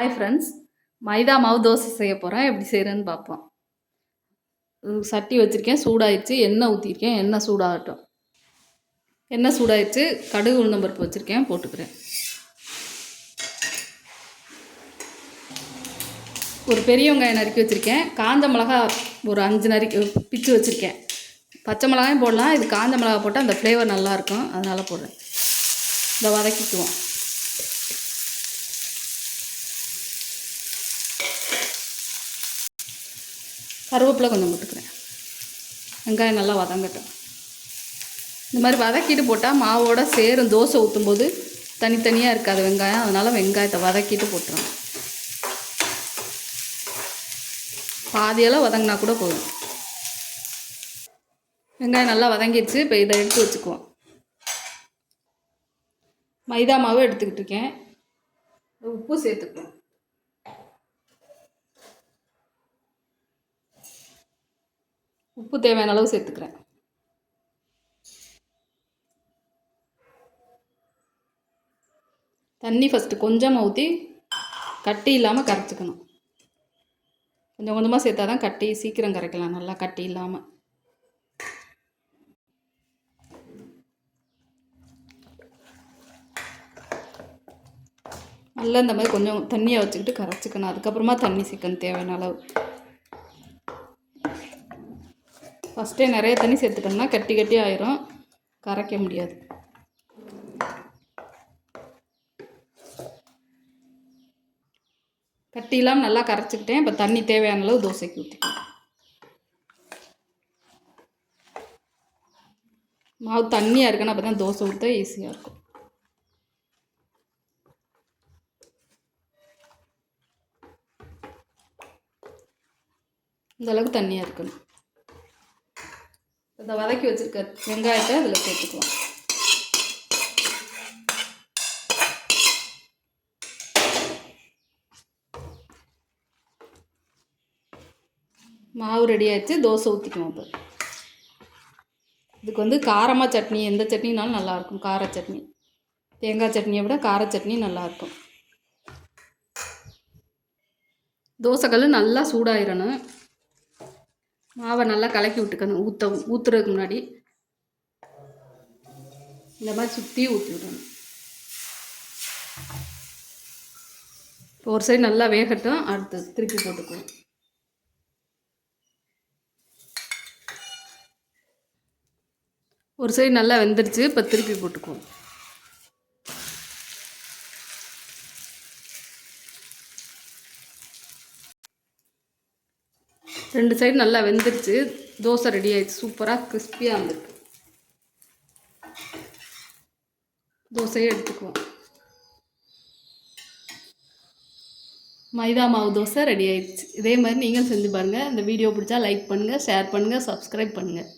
Hi friends, மைதா மாவு தோசை செய்ய போகிறேன். எப்படி செய்கிறேன்னு பார்ப்போம். சட்டி வச்சுருக்கேன், சூடாயிடுச்சு. எண்ணெய் ஊற்றிருக்கேன், எண்ணெய் சூடாகட்டும். எண்ணெய் சூடாயிடுச்சு. கடுகு உளுந்தம்பருப்பு வச்சுருக்கேன், போட்டுக்கிறேன். ஒரு பெரிய வெங்காயம் நறுக்கி வச்சுருக்கேன். காஞ்ச மிளகா ஒரு 5 நறுக்கி பிச்சு வச்சுருக்கேன். பச்சை மிளகாயும் போடலாம், இது காஞ்ச மிளகா போட்டால் அந்த ஃப்ளேவர் நல்லாயிருக்கும், அதனால் போடுறேன். இதை வதக்கிக்குவோம். கருவேப்பிலை கொஞ்சம் போட்டுக்கிறேன். வெங்காயம் நல்லா வதங்கட்டும். இந்த மாதிரி வதக்கிட்டு போட்டால் மாவோட சேரும். தோசை ஊற்றும்போது தனித்தனியாக இருக்காது வெங்காயம், அதனால் வெங்காயத்தை வதக்கிட்டு போட்டுருவோம். பாதியெல்லாம் வதங்கினா கூட போதும். வெங்காயம் நல்லா வதங்கிடுச்சு. இப்போ இதை எடுத்து வச்சுக்குவோம். மைதா மாவு எடுத்துக்கிட்டு இருக்கேன். உப்பு சேர்த்துக்குவோம். உப்பு தேவையான அளவு சேர்த்துக்கிறேன். தண்ணி ஃபஸ்ட்டு கொஞ்சமாக ஊற்றி கட்டி இல்லாமல் கரைச்சிக்கணும். கொஞ்சம் கொஞ்சமாக சேர்த்தா தான் கட்டி சீக்கிரம் கரைக்கலாம், நல்லா கட்டி இல்லாமல். நல்லா இந்த மாதிரி கொஞ்சம் தண்ணியை வச்சுக்கிட்டு கரைச்சிக்கணும். அதுக்கப்புறமா தண்ணி சேர்க்கணும் தேவையான அளவு. ஃபஸ்ட்டே நிறைய தண்ணி சேர்த்துட்டோம்னா கட்டி கட்டி ஆயிரும், கரைக்க முடியாது. கட்டி இல்லாமல் நல்லா கரைச்சிக்கிட்டேன். இப்போ தண்ணி தேவையான அளவு தோசைக்கு ஊற்றிக்கலாம். மாவு தண்ணியாக இருக்குன்னா அப்போ தான் தோசை ஊற்ற ஈஸியாக இருக்கும். இந்த அளவுக்கு தண்ணியாக இருக்கணும். இதை வதக்கி வச்சுருக்க வெங்காயத்தை அதில் சேர்த்துக்கலாம். மாவு ரெடி ஆகிடுச்சு. தோசை ஊற்றிக்குவோம். இப்போ இதுக்கு காரமாக சட்னி, எந்த சட்னினாலும் நல்லாயிருக்கும். கார சட்னி, தேங்காய் சட்னியை விட கார சட்னி நல்லாயிருக்கும். தோசைக்கல் நல்லா சூடாயிடணும். மாவை நல்லா கலக்கி விட்டுக்கணும். ஊற்றுறதுக்கு முன்னாடி இந்த மாதிரி சுற்றி ஊற்றி விடணும். இப்போ ஒரு சைடு நல்லா வேகட்டும், அடுத்து திருப்பி போட்டுக்குவோம். ஒரு சைடு நல்லா வெந்துருச்சு. இப்போ திருப்பி போட்டுக்குவோம். ரெண்டு சைடு நல்லா வெந்துருச்சு. தோசை ரெடி ஆயிடுச்சு. சூப்பராக கிறிஸ்பியாக இருந்திருக்கு. தோசையை எடுத்துக்குவோம். மைதா மாவு தோசை ரெடி ஆயிடுச்சு. இதே மாதிரி நீங்களும் செஞ்சு பாருங்கள். இந்த வீடியோ பிடிச்சா லைக் பண்ணுங்கள், ஷேர் பண்ணுங்கள், சப்ஸ்கிரைப் பண்ணுங்கள்.